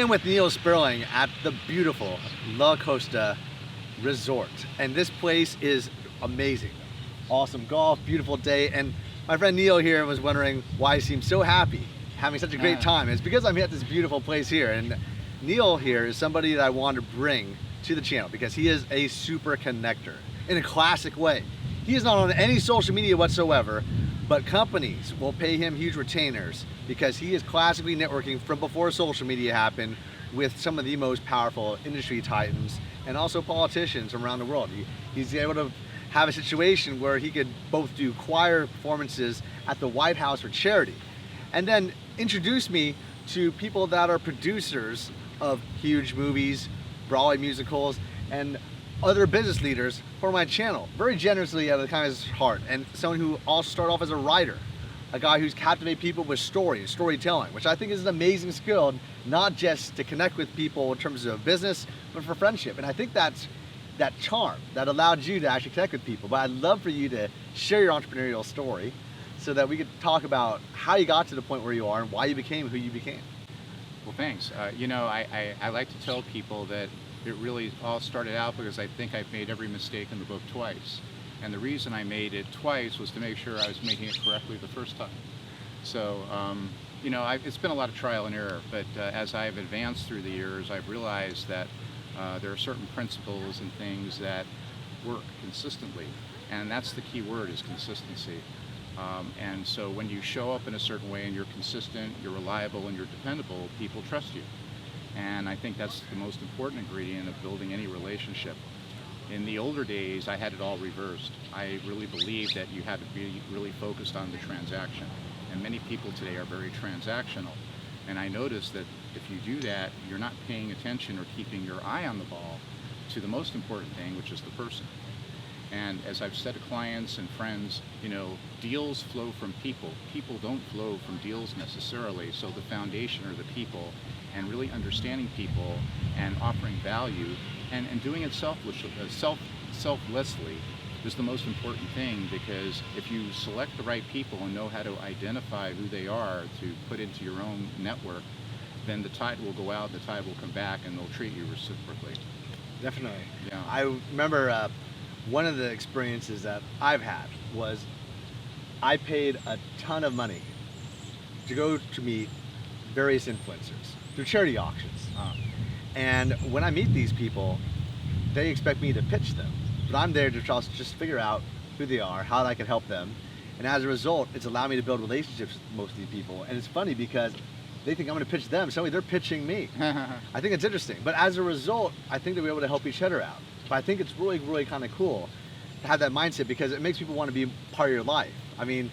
am with Neal Sperling at the beautiful La Costa Resort. And this place is amazing. Awesome golf, beautiful day. And my friend Neal here was wondering why he seems so happy, having such a great time. It's because I'm at this beautiful place here. And Neal here is somebody that I want to bring to the channel because he is a super connector in a classic way. He is not on any social media whatsoever, but companies will pay him huge retainers because he is classically networking from before social media happened with some of the most powerful industry titans and also politicians from around the world. He's able to have a situation where he could both do choir performances at the White House for charity and then introduce me to people that are producers of huge movies, Broadway musicals, and other business leaders for my channel, very generously out of the kindness of his heart, and someone who also started off as a writer, a guy who's captivated people with storytelling, which I think is an amazing skill, not just to connect with people in terms of business, but for friendship. And I think that's that charm that allowed you to actually connect with people. But I'd love for you to share your entrepreneurial story so that we could talk about how you got to the point where you are and why you became who you became. Well, thanks. I like to tell people that it really all started out because I think I've made every mistake in the book twice. And the reason I made it twice was to make sure I was making it correctly the first time. So, it's been a lot of trial and error, but as I've advanced through the years, I've realized that there are certain principles and things that work consistently. And that's the key word, is consistency. And so when you show up in a certain way and you're consistent, you're reliable, and you're dependable, people trust you. And I think that's the most important ingredient of building any relationship. In the older days, I had it all reversed. I really believed that you had to be really focused on the transaction. And many people today are very transactional. And I noticed that if you do that, you're not paying attention or keeping your eye on the ball to the most important thing, which is the person. And as I've said to clients and friends, deals flow from people. People don't flow from deals necessarily. So the foundation are the people, and really understanding people and offering value and doing it selflessly is the most important thing, because if you select the right people and know how to identify who they are to put into your own network, then the tide will go out, the tide will come back, and they'll treat you reciprocally. Definitely. Yeah. I remember one of the experiences that I've had was I paid a ton of money to go to meet various influencers through charity auctions. And when I meet these people, they expect me to pitch them. But I'm there to just figure out who they are, how I can help them. And as a result, it's allowed me to build relationships with most of these people. And it's funny because they think I'm going to pitch them, suddenly they're pitching me. I think it's interesting. But as a result, I think that we're able to help each other out. But I think it's really, really kind of cool to have that mindset because it makes people want to be part of your life. I mean,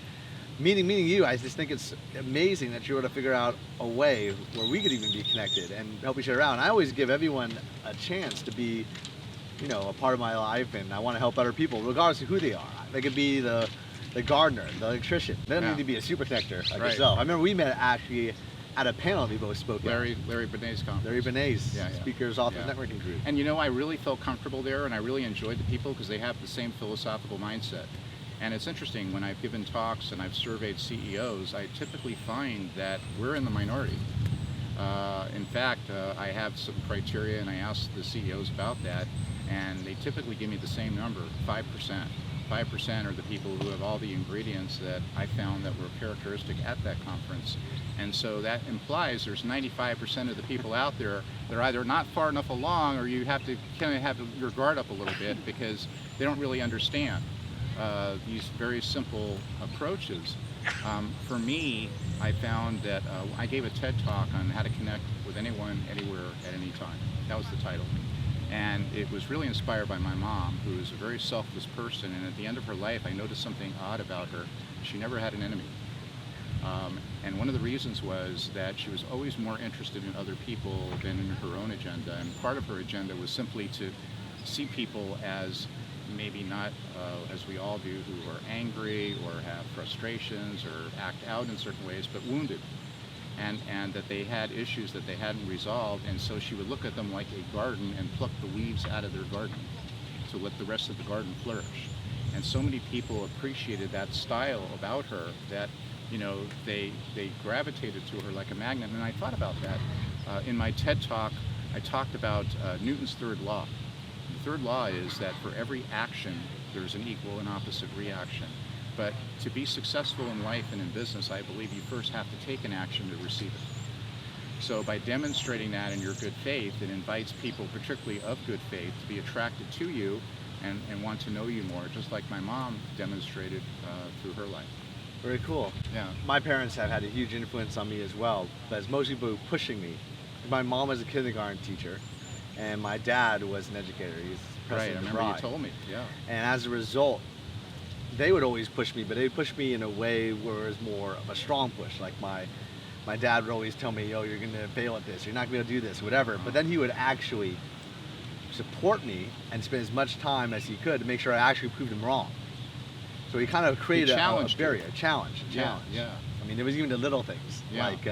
meeting you, I just think it's amazing that you're able to figure out a way where we could even be connected and help each other out. And I always give everyone a chance to be, a part of my life, and I want to help other people, regardless of who they are. They could be the gardener, the electrician. They don't need to be a super connector like yourself. I remember we met actually at a panel we both spoke at. Larry Benet's conference. Larry Benet's, Speakers Authors Networking Group. And I really felt comfortable there, and I really enjoyed the people because they have the same philosophical mindset. And it's interesting, when I've given talks and I've surveyed CEOs, I typically find that we're in the minority. In fact, I have some criteria, and I asked the CEOs about that, and they typically give me the same number, 5%. 5% are the people who have all the ingredients that I found that were characteristic at that conference. And so that implies there's 95% of the people out there that are either not far enough along, or you have to kind of have your guard up a little bit because they don't really understand these very simple approaches. For me, I found that I gave a TED talk on how to connect with anyone, anywhere, at any time. That was the title. And it was really inspired by my mom, who is a very selfless person. And at the end of her life, I noticed something odd about her. She never had an enemy. And one of the reasons was that she was always more interested in other people than in her own agenda. And part of her agenda was simply to see people as maybe not, as we all do, who are angry or have frustrations or act out in certain ways, but wounded. And that they had issues that they hadn't resolved, and so she would look at them like a garden and pluck the weeds out of their garden to let the rest of the garden flourish. And so many people appreciated that style about her that they gravitated to her like a magnet. And I thought about that. In my TED Talk, I talked about Newton's third law. The third law is that for every action, there's an equal and opposite reaction. But to be successful in life and in business, I believe you first have to take an action to receive it. So by demonstrating that in your good faith, it invites people, particularly of good faith, to be attracted to you and want to know you more, just like my mom demonstrated through her life. Very cool. Yeah. My parents have had a huge influence on me as well, but it's mostly people pushing me. My mom was a kindergarten teacher, and my dad was an educator. He's Right, I president of remember you RIDE. told me, yeah. And as a result, they would always push me, but they would push me in a way where it was more of a strong push. Like my dad would always tell me, yo, you're gonna fail at this, you're not gonna be able to do this, whatever. But then he would actually support me and spend as much time as he could to make sure I actually proved him wrong. So he kind of created a challenged you. barrier, a challenge. Yeah. I mean, there was even the little things, Yeah. like,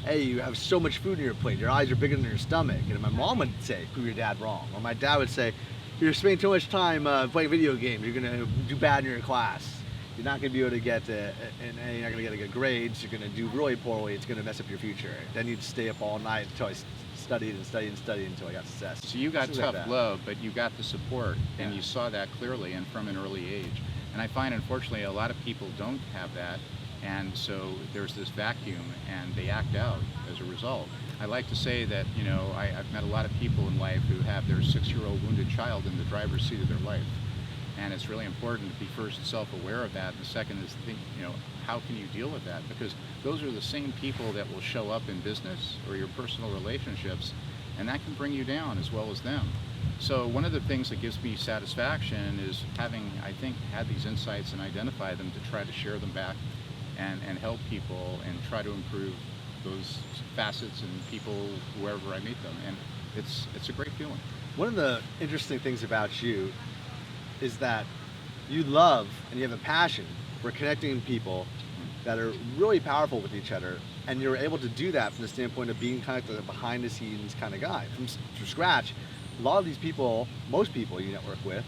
hey, you have so much food in your plate, your eyes are bigger than your stomach. And my mom would say, prove your dad wrong. Or my dad would say, you're spending too much time playing video games, you're gonna do bad in your class. You're not gonna be able to get an A, you're not gonna get good grades, you're gonna do really poorly, it's gonna mess up your future. Then you'd stay up all night until I studied and studied and studied until I got success. So you got Things like tough that. love, but you got the support, and Yeah. you saw that clearly and from an early age. And I find, unfortunately, a lot of people don't have that, and so there's this vacuum, and they act out as a result. I like to say that, you know, I've met a lot of people in life who have their 6-year-old wounded child in the driver's seat of their life. And it's really important to be first self-aware of that, and the second is think, you know, how can you deal with that? Because those are the same people that will show up in business or your personal relationships, and that can bring you down as well as them. So one of the things that gives me satisfaction is having, I think, had these insights and identify them to try to share them back and help people and try to improve those facets and people wherever I meet them. And it's a great feeling. One of the interesting things about you is that you love and you have a passion for connecting people that are really powerful with each other, and you're able to do that from the standpoint of being kind of the behind the scenes kind of guy from scratch. A lot of these people, most people you network with,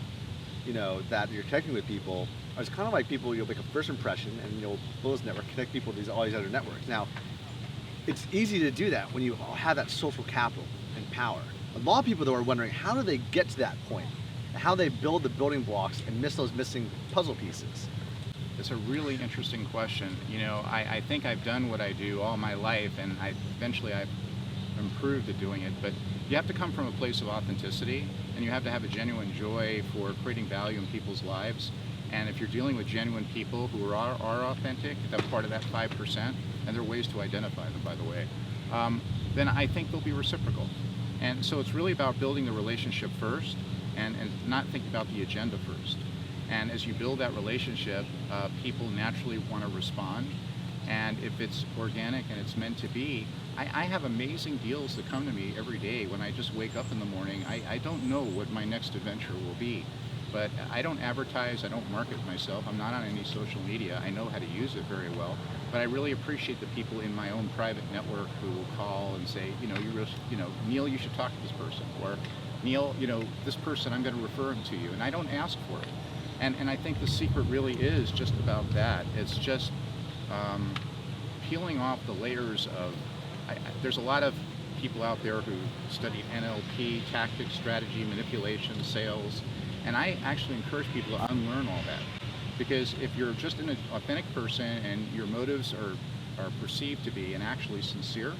you know, that you're connecting with people, it's kind of like people, you'll make a first impression and you'll build this network, connect people to all these other networks. Now, it's easy to do that when you have that social capital and power. A lot of people though are wondering, how do they get to that point? How they build the building blocks and miss those missing puzzle pieces? It's a really interesting question. You know, I think I've done what I do all my life, and eventually I've improved at doing it, but you have to come from a place of authenticity, and you have to have a genuine joy for creating value in people's lives. And if you're dealing with genuine people who are authentic, that's part of that 5%, and there are ways to identify them, by the way, then I think they'll be reciprocal. And so it's really about building the relationship first, and not thinking about the agenda first. And as you build that relationship, people naturally want to respond. And if it's organic and it's meant to be, I have amazing deals that come to me every day when I just wake up in the morning. I don't know what my next adventure will be, but I don't advertise, I don't market myself. I'm not on any social media. I know how to use it very well, but I really appreciate the people in my own private network who will call and say, you know, Neal, you should talk to this person, or Neal, you know, this person, I'm going to refer him to you, and I don't ask for it. And I think the secret really is just about that. It's just peeling off the layers of, there's a lot of people out there who study NLP, tactics, strategy, manipulation, sales, and I actually encourage people to unlearn all that. Because if you're just an authentic person and your motives are perceived to be and actually sincere,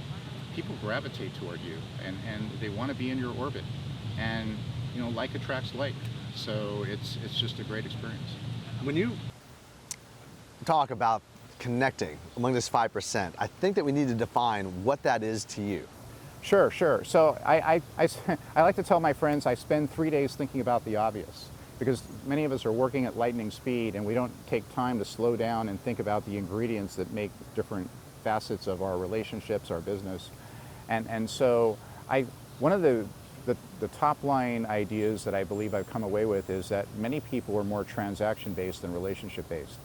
people gravitate toward you and they want to be in your orbit. And, you know, like attracts like. So it's just a great experience. When you talk about connecting among this 5%, I think that we need to define what that is to you. Sure. So I like to tell my friends I spend 3 days thinking about the obvious, because many of us are working at lightning speed and we don't take time to slow down and think about the ingredients that make different facets of our relationships, our business. And so one of the top line ideas that I believe I've come away with is that many people are more transaction based than relationship based.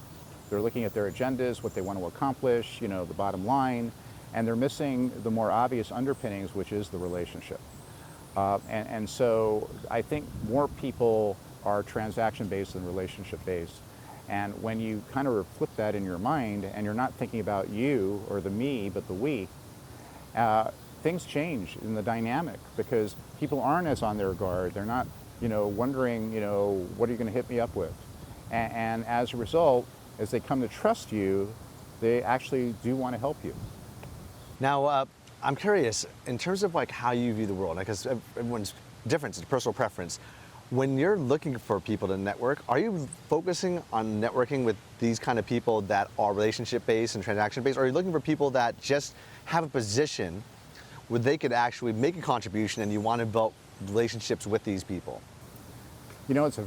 They're looking at their agendas, what they want to accomplish, you know, the bottom line, and they're missing the more obvious underpinnings, which is the relationship. And so I think more people are transaction based than relationship based. And when you kind of flip that in your mind and you're not thinking about you or the me, but the we, things change in the dynamic because people aren't as on their guard. They're not, wondering, what are you going to hit me up with? And as a result, as they come to trust you, they actually do want to help you. Now, I'm curious, in terms of like how you view the world, because everyone's different, it's personal preference. When you're looking for people to network, are you focusing on networking with these kind of people that are relationship-based and transaction-based, or are you looking for people that just have a position where they could actually make a contribution and you want to build relationships with these people? It's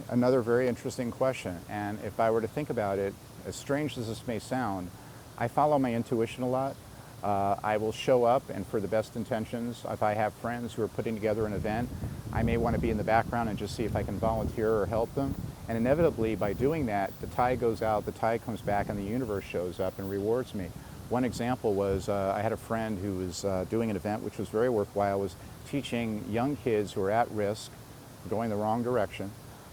another very interesting question, and if I were to think about it, as strange as this may sound, I follow my intuition a lot. I will show up, and for the best intentions, if I have friends who are putting together an event, I may want to be in the background and just see if I can volunteer or help them. And inevitably, by doing that, the tide goes out, the tide comes back, and the universe shows up and rewards me. One example was I had a friend who was doing an event which was very worthwhile, was teaching young kids who are at risk, going the wrong direction,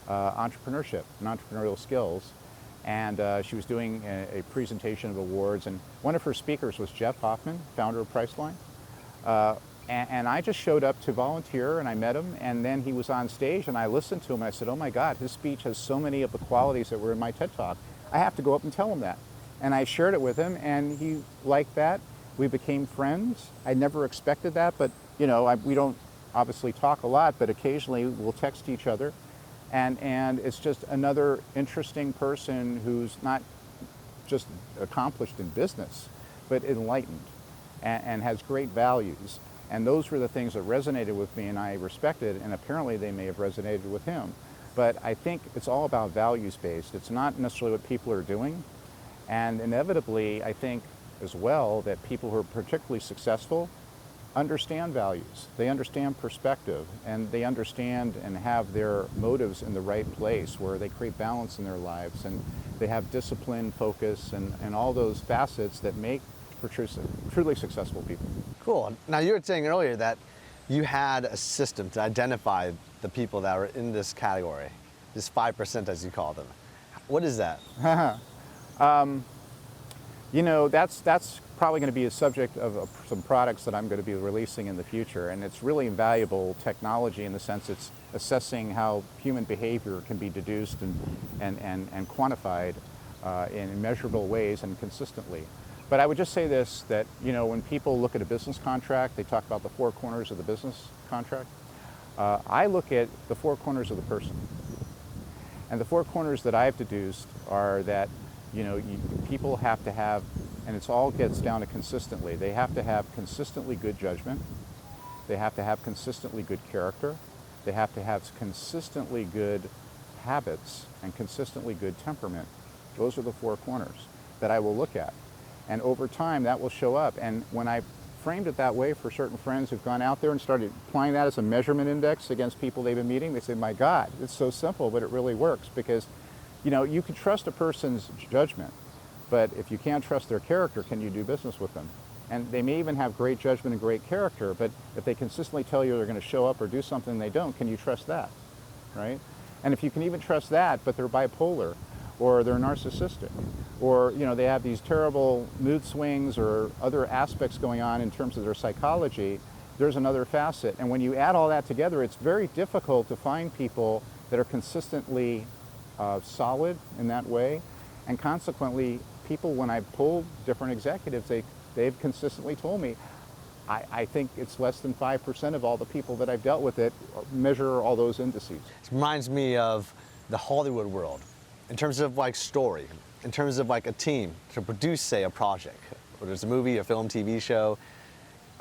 entrepreneurship and entrepreneurial skills. And she was doing a presentation of awards, and one of her speakers was Jeff Hoffman, founder of Priceline. And I just showed up to volunteer, and I met him, and then he was on stage, and I listened to him, and I said, oh my God, his speech has so many of the qualities that were in my TED Talk. I have to go up and tell him that. And I shared it with him, and he liked that. We became friends. I never expected that, but we don't obviously talk a lot, but occasionally we'll text each other. And it's just another interesting person who's not just accomplished in business, but enlightened and has great values. And those were the things that resonated with me and I respected, and apparently they may have resonated with him. But I think it's all about values-based. It's not necessarily what people are doing. And inevitably, I think as well that people who are particularly successful understand values, they understand perspective, and they understand and have their motives in the right place where they create balance in their lives, and they have discipline, focus, and all those facets that make for truly successful people. Cool. Now, you were saying earlier that you had a system to identify the people that were in this category, this 5% as you call them. What is that? That's probably going to be a subject of some products that I'm going to be releasing in the future, and it's really invaluable technology in the sense it's assessing how human behavior can be deduced and quantified in measurable ways and consistently. But I would just say this, that when people look at a business contract, they talk about the four corners of the business contract. I look at the four corners of the person. And the four corners that I've deduced are that people have to have, and it all gets down to consistently, they have to have consistently good judgment, they have to have consistently good character, they have to have consistently good habits and consistently good temperament. Those are the four corners that I will look at. And over time that will show up. And when I framed it that way for certain friends who've gone out there and started applying that as a measurement index against people they've been meeting, they say, my God, it's so simple, but it really works, because you can trust a person's judgment, but if you can't trust their character, can you do business with them? And they may even have great judgment and great character, but if they consistently tell you they're going to show up or do something they don't, can you trust that, right? And if you can even trust that, but they're bipolar, or they're narcissistic, or they have these terrible mood swings or other aspects going on in terms of their psychology, there's another facet. And when you add all that together, it's very difficult to find people that are consistently solid in that way. And consequently, people, when I've polled different executives, they've consistently told me, I think it's less than 5% of all the people that I've dealt with that measure all those indices. It reminds me of the Hollywood world in terms of like story, in terms of like a team to produce, say, a project, whether it's a movie, a film, TV show.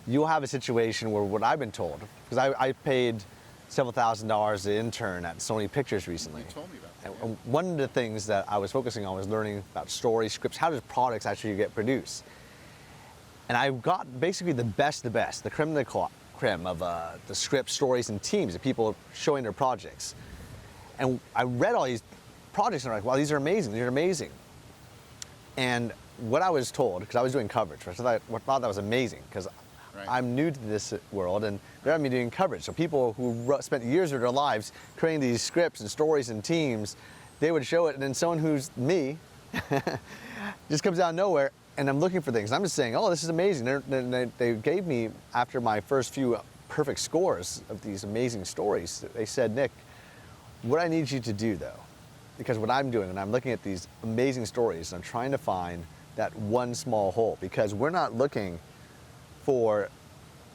You'll have a situation where, what I've been told, because I paid several $1,000s to intern at Sony Pictures recently. You told me about that. And one of the things that I was focusing on was learning about story, scripts, how does products actually get produced? And I got basically the best, the creme de la creme of the script, stories, and teams of people showing their projects. And I read all these projects and I'm like, wow, these are amazing. And what I was told, because I was doing coverage, I thought that was amazing, because I'm new to this world and they're having me doing coverage. So people who spent years of their lives creating these scripts and stories and teams, they would show it, and then someone who's me just comes out of nowhere and I'm looking for things. I'm just saying, oh, this is amazing. They gave me, after my first few perfect scores of these amazing stories, they said, Nick, what I need you to do though, because what I'm doing, and I'm looking at these amazing stories, I'm trying to find that one small hole, because we're not looking for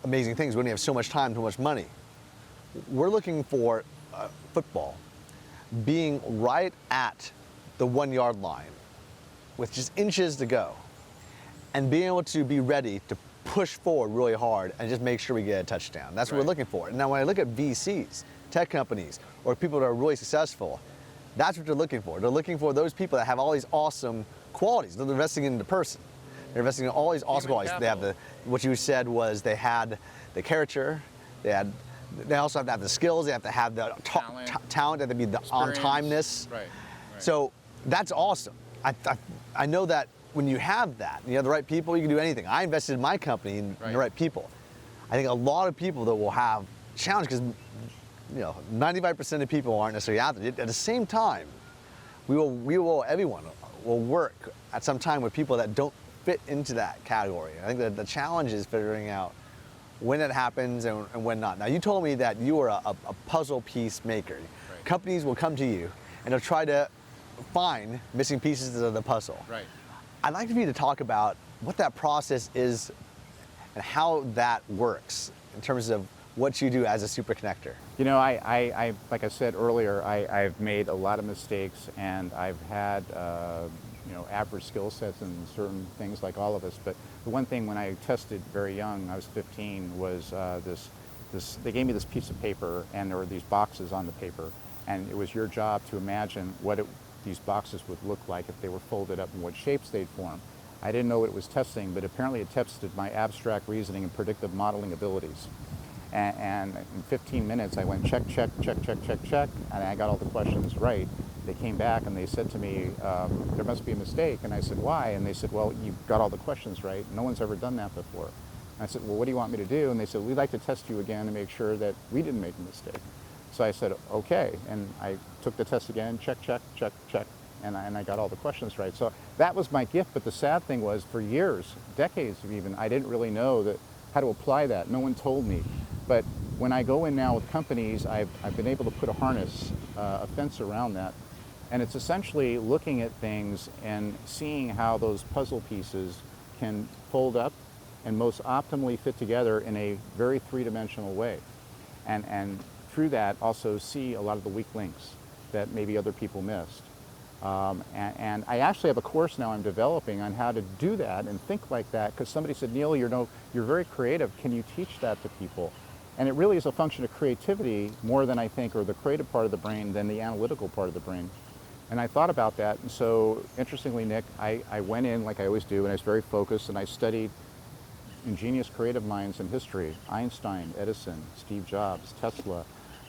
amazing things. We only have so much time, so much money. We're looking for football being right at the 1 yard line with just inches to go, and being able to be ready to push forward really hard and just make sure we get a touchdown. That's what we're looking for. Now, when I look at VCs, tech companies, or people that are really successful, that's what they're looking for. They're looking for those people that have all these awesome qualities. They're investing in the person. They're investing in all these awesome qualities. They have what you said was they had the character, they also have to have the skills, they have to have the talent, they have to be the on-timeness. Right. So that's awesome. I know that when you have that, and you have the right people, you can do anything. I invested in my company in the right people. I think a lot of people that will have challenge, because 95% of people aren't necessarily out there. At the same time, everyone will work at some time with people that don't fit into that category. I think that the challenge is figuring out when it happens and when not. Now, you told me that you are a puzzle piece maker. Right. Companies will come to you and they'll try to find missing pieces of the puzzle. Right. I'd like for you to talk about what that process is and how that works in terms of what you do as a super connector. You know, I like I said earlier, I've made a lot of mistakes, and I've had average skill sets in certain things, like all of us. But the one thing, when I tested very young, I was 15, was they gave me this piece of paper, and there were these boxes on the paper, and it was your job to imagine what these boxes would look like if they were folded up and what shapes they'd form. I didn't know what it was testing, but apparently it tested my abstract reasoning and predictive modeling abilities. And in 15 minutes, I went check, check, check, check, check, check, and I got all the questions right. They came back and they said to me, there must be a mistake. And I said, why? And they said, well, you got all the questions right. No one's ever done that before. And I said, well, what do you want me to do? And they said, we'd like to test you again to make sure that we didn't make a mistake. So I said, okay. And I took the test again, check, check, check, check, and I got all the questions right. So that was my gift. But the sad thing was, for years, decades even, I didn't really know how to apply that. No one told me. But when I go in now with companies, I've been able to put a harness, a fence around that. And it's essentially looking at things and seeing how those puzzle pieces can fold up and most optimally fit together in a very three-dimensional way. And through that, also see a lot of the weak links that maybe other people missed. And I actually have a course now I'm developing on how to do that and think like that, because somebody said, Neal, you're very creative. Can you teach that to people? And it really is a function of creativity more than I think, or the creative part of the brain, than the analytical part of the brain. And I thought about that. And so, interestingly, Nick, I went in like I always do, and I was very focused, and I studied ingenious creative minds in history: Einstein, Edison, Steve Jobs, Tesla,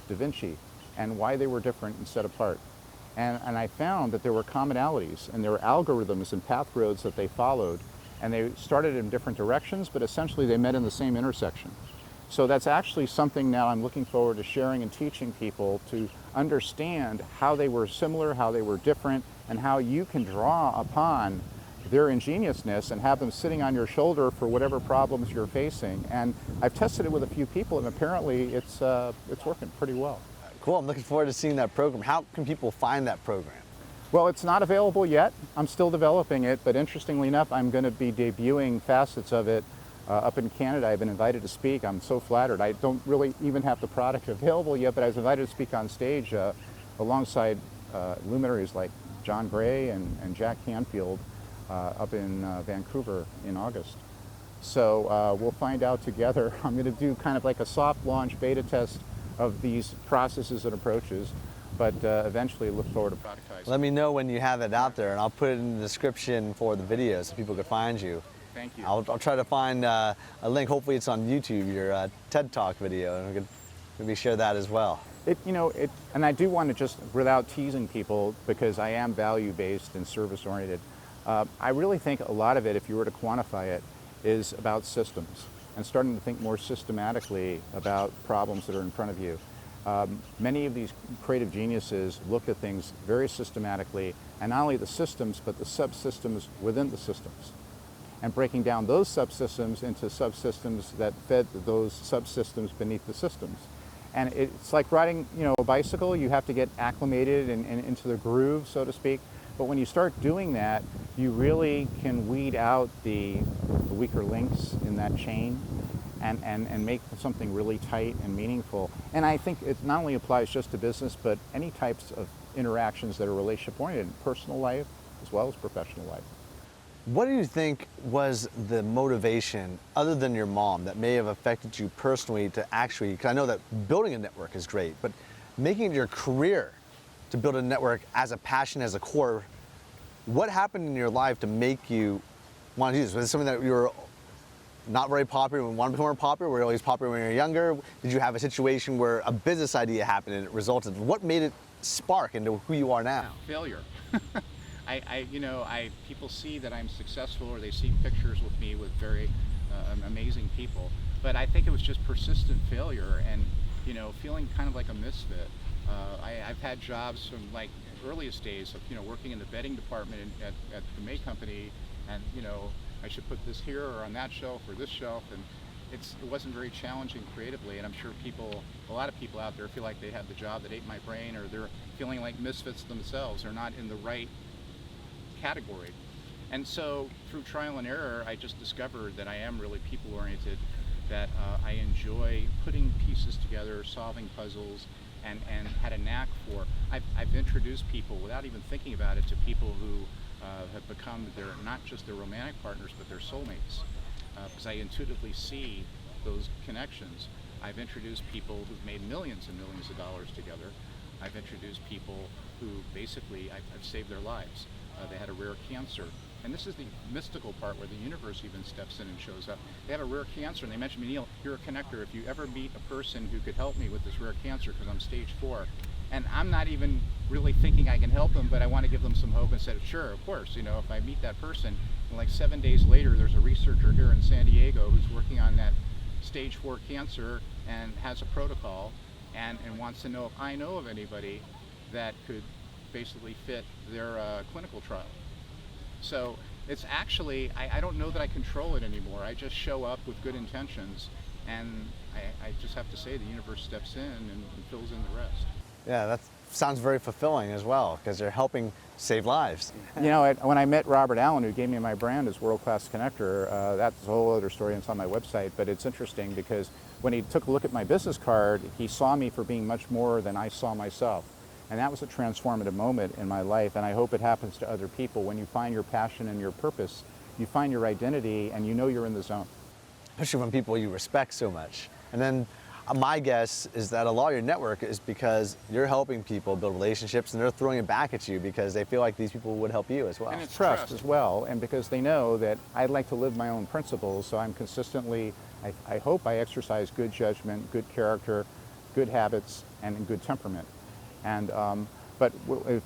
Da Vinci, and why they were different and set apart. And I found that there were commonalities, and there were algorithms and path roads that they followed, and they started in different directions, but essentially they met in the same intersection. So that's actually something now I'm looking forward to sharing and teaching people, to understand how they were similar, how they were different, and how you can draw upon their ingeniousness and have them sitting on your shoulder for whatever problems you're facing. And I've tested it with a few people, and apparently it's working pretty well. Cool, I'm looking forward to seeing that program. How can people find that program? Well, it's not available yet. I'm still developing it, but interestingly enough, I'm going to be debuting facets of it up in Canada. I've been invited to speak. I'm so flattered. I don't really even have the product available yet, but I was invited to speak on stage alongside luminaries like John Gray and Jack Canfield up in Vancouver in August. So we'll find out together. I'm going to do kind of like a soft launch beta test of these processes and approaches, but eventually look forward to productizing. Let me know when you have it out there, and I'll put it in the description for the video so people can find you. Thank you. I'll try to find a link. Hopefully it's on YouTube, your TED Talk video, and we could maybe share that as well. And I do want to, just without teasing people, because I am value-based and service-oriented, I really think a lot of it, if you were to quantify it, is about systems and starting to think more systematically about problems that are in front of you. Many of these creative geniuses look at things very systematically, and not only the systems, but the subsystems within the systems. and breaking down those subsystems into subsystems that fed those subsystems beneath the systems. And it's like riding, a bicycle. You have to get acclimated and into the groove, so to speak. But when you start doing that, you really can weed out the weaker links in that chain and make something really tight and meaningful. And I think it not only applies just to business, but any types of interactions that are relationship oriented, personal life as well as professional life. What do you think was the motivation, other than your mom, that may have affected you personally to actually, because I know that building a network is great, but making it your career to build a network as a passion, as a core, what happened in your life to make you want to do this? Was it something that you were not very popular and wanted to become more popular? Were you always popular when you were younger? Did you have a situation where a business idea happened and it resulted? What made it spark into who you are now? Failure. People see that I'm successful, or they see pictures with me with very amazing people, but I think it was just persistent failure and, feeling kind of like a misfit. I've had jobs from like earliest days of, working in the bedding department at the May Company, and, I should put this here or on that shelf or this shelf, and it wasn't very challenging creatively, and I'm sure a lot of people out there feel like they have the job that ate my brain, or they're feeling like misfits themselves, or not in the right category. And so through trial and error, I just discovered that I am really people-oriented, that I enjoy putting pieces together, solving puzzles, and had a knack for. I've introduced people without even thinking about it to people who have become not just their romantic partners, but their soulmates, because I intuitively see those connections. I've introduced people who've made millions and millions of dollars together. I've introduced people who basically I've saved their lives. They had a rare cancer. And this is the mystical part where the universe even steps in and shows up. They have a rare cancer, and they mentioned me, Neal, you're a connector. If you ever meet a person who could help me with this rare cancer, because I'm stage 4, and I'm not even really thinking I can help them, but I want to give them some hope and said, sure, of course, if I meet that person, and like 7 days later, there's a researcher here in San Diego who's working on that stage 4 cancer and has a protocol and wants to know if I know of anybody that could basically fit their clinical trial. So it's actually, I don't know that I control it anymore. I just show up with good intentions, and I just have to say the universe steps in and fills in the rest. Yeah, that sounds very fulfilling as well, because you're helping save lives. When I met Robert Allen, who gave me my brand as World Class Connector, that's a whole other story, and it's on my website, but it's interesting because when he took a look at my business card, he saw me for being much more than I saw myself. And that was a transformative moment in my life, and I hope it happens to other people. When you find your passion and your purpose, you find your identity, and you're in the zone. Especially from people you respect so much. And then my guess is that a lot of your network is because you're helping people build relationships, and they're throwing it back at you because they feel like these people would help you as well. And it's trust as well, and because they know that I'd like to live my own principles, so I'm consistently, I hope I exercise good judgment, good character, good habits, and good temperament. And but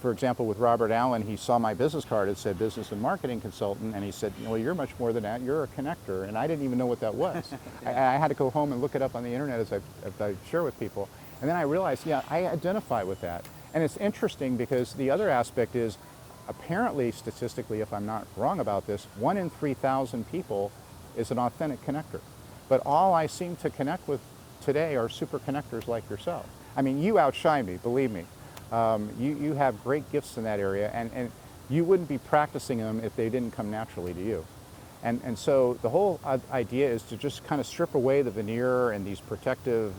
for example, with Robert Allen, he saw my business card. It said business and marketing consultant, and he said, well, you're much more than that. You're a connector, and I didn't even know what that was. I had to go home and look it up on the internet as I share with people, and then I realized, yeah, I identify with that. And it's interesting because the other aspect is, apparently, statistically, if I'm not wrong about this, 1 in 3,000 people is an authentic connector. But all I seem to connect with today are super connectors like yourself. I mean, you outshine me, believe me. You have great gifts in that area, and you wouldn't be practicing them if they didn't come naturally to you. And so the whole idea is to just kind of strip away the veneer and these protective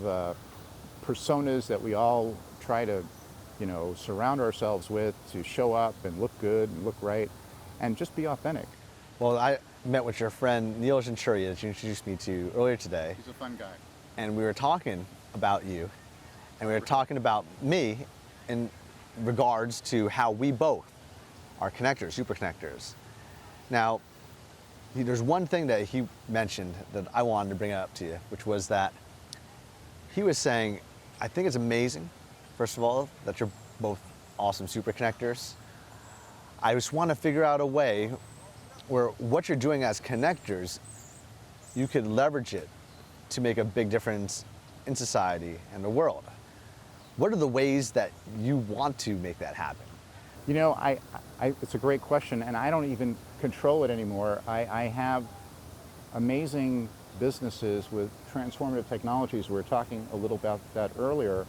personas that we all try to, surround ourselves with to show up and look good and look right, and just be authentic. Well, I met with your friend Neal Sperling that you introduced me to earlier today. He's a fun guy. And we were talking about you, and we were talking about me in regards to how we both are connectors, super connectors. Now, there's one thing that he mentioned that I wanted to bring up to you, which was that he was saying, I think it's amazing, first of all, that you're both awesome super connectors. I just want to figure out a way where what you're doing as connectors, you could leverage it to make a big difference in society and the world. What are the ways that you want to make that happen? It's a great question, and I don't even control it anymore. I have amazing businesses with transformative technologies. We were talking a little about that earlier.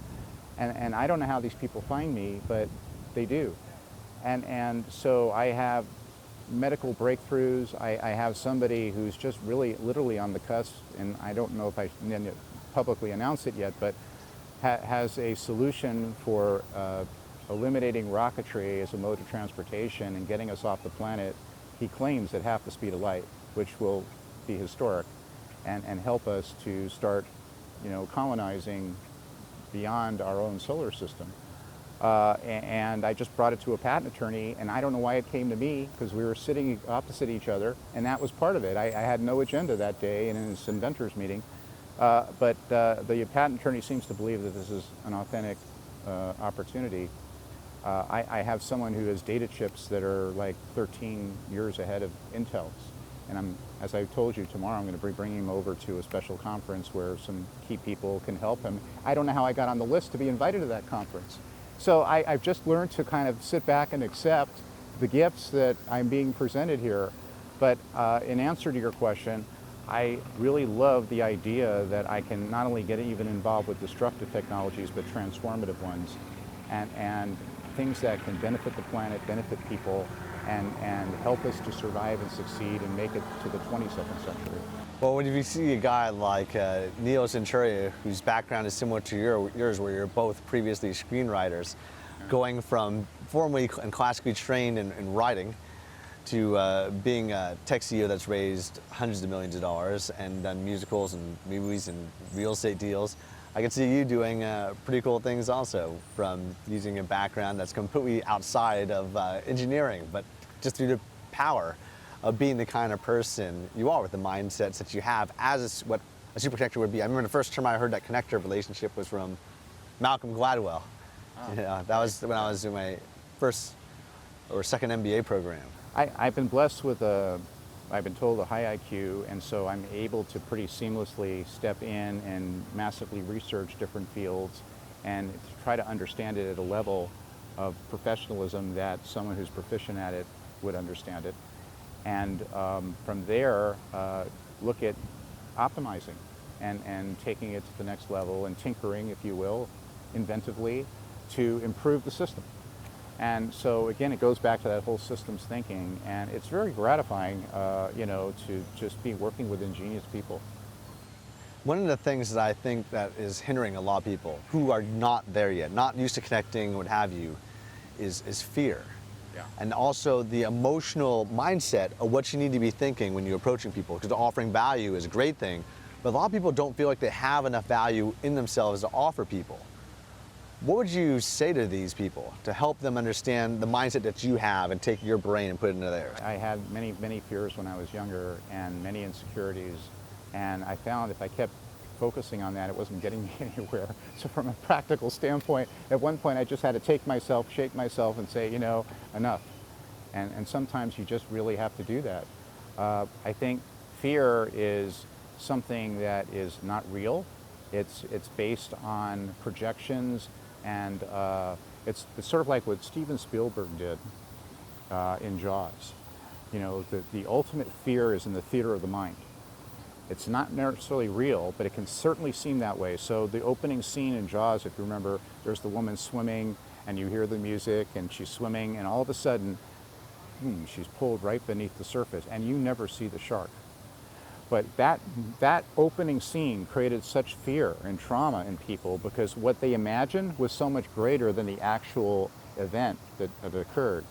And I don't know how these people find me, but they do. And so I have medical breakthroughs. I have somebody who's just really literally on the cusp, and I don't know if I publicly announce it yet, but has a solution for eliminating rocketry as a mode of transportation and getting us off the planet, he claims, at half the speed of light, which will be historic and help us to start, colonizing beyond our own solar system. And I just brought it to a patent attorney, and I don't know why it came to me, because we were sitting opposite each other, and that was part of it. I had no agenda that day in this inventors meeting, but the patent attorney seems to believe that this is an authentic opportunity. I have someone who has data chips that are like 13 years ahead of Intel's. And as I told you, tomorrow I'm going to be bringing him over to a special conference where some key people can help him. I don't know how I got on the list to be invited to that conference. So I've just learned to kind of sit back and accept the gifts that I'm being presented here. But in answer to your question, I really love the idea that I can not only get even involved with destructive technologies, but transformative ones, and things that can benefit the planet, benefit people, and help us to survive and succeed and make it to the 22nd century. Well, when you see a guy like Neal Sperling, whose background is similar to yours, where you're both previously screenwriters, going from formally and classically trained in writing to being a tech CEO that's raised hundreds of millions of dollars and done musicals and movies and real estate deals, I can see you doing pretty cool things also, from using a background that's completely outside of engineering, but just through the power of being the kind of person you are with the mindsets that you have as what a superconnector would be. I remember the first term I heard that connector relationship was from Malcolm Gladwell. Oh. That was when I was in my first or second MBA program. I've been blessed with I've been told a high IQ, and so I'm able to pretty seamlessly step in and massively research different fields and to try to understand it at a level of professionalism that someone who's proficient at it would understand it. And from there, look at optimizing and taking it to the next level and tinkering, if you will, inventively to improve the system. And so again, it goes back to that whole systems thinking, and it's very gratifying, to just be working with ingenious people. One of the things that I think that is hindering a lot of people who are not there yet, not used to connecting, what have you, is fear. Yeah. And also the emotional mindset of what you need to be thinking when you're approaching people, because offering value is a great thing, but a lot of people don't feel like they have enough value in themselves to offer people. What would you say to these people to help them understand the mindset that you have and take your brain and put it into theirs? I had many, many fears when I was younger and many insecurities, and I found if I kept focusing on that, it wasn't getting me anywhere. So from a practical standpoint, at one point I just had to take myself, shake myself and say, enough. And sometimes you just really have to do that. I think fear is something that is not real. It's based on projections, and it's sort of like what Steven Spielberg did in Jaws. The ultimate fear is in the theater of the mind. It's not necessarily real, but it can certainly seem that way. So the opening scene in Jaws, if you remember, there's the woman swimming, and you hear the music, and she's swimming, and all of a sudden, she's pulled right beneath the surface, and you never see the shark. But that opening scene created such fear and trauma in people because what they imagined was so much greater than the actual event that occurred.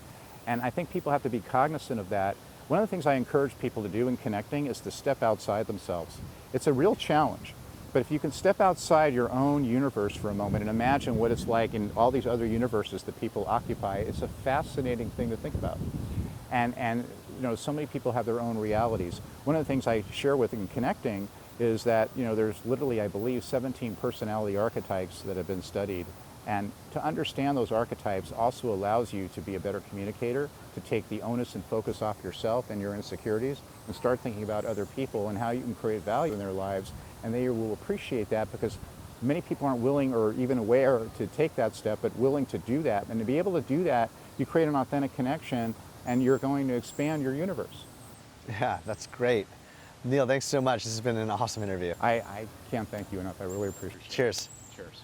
And I think people have to be cognizant of that. One of the things I encourage people to do in connecting is to step outside themselves. It's a real challenge, but if you can step outside your own universe for a moment and imagine what it's like in all these other universes that people occupy, it's a fascinating thing to think about. And so many people have their own realities. One of the things I share with in connecting is that, there's literally, I believe, 17 personality archetypes that have been studied. And to understand those archetypes also allows you to be a better communicator, to take the onus and focus off yourself and your insecurities, and start thinking about other people and how you can create value in their lives. And they will appreciate that because many people aren't willing or even aware to take that step, but willing to do that. And to be able to do that, you create an authentic connection and you're going to expand your universe. Yeah, that's great. Neal, thanks so much. This has been an awesome interview. I can't thank you enough. I really appreciate it. Cheers. Cheers.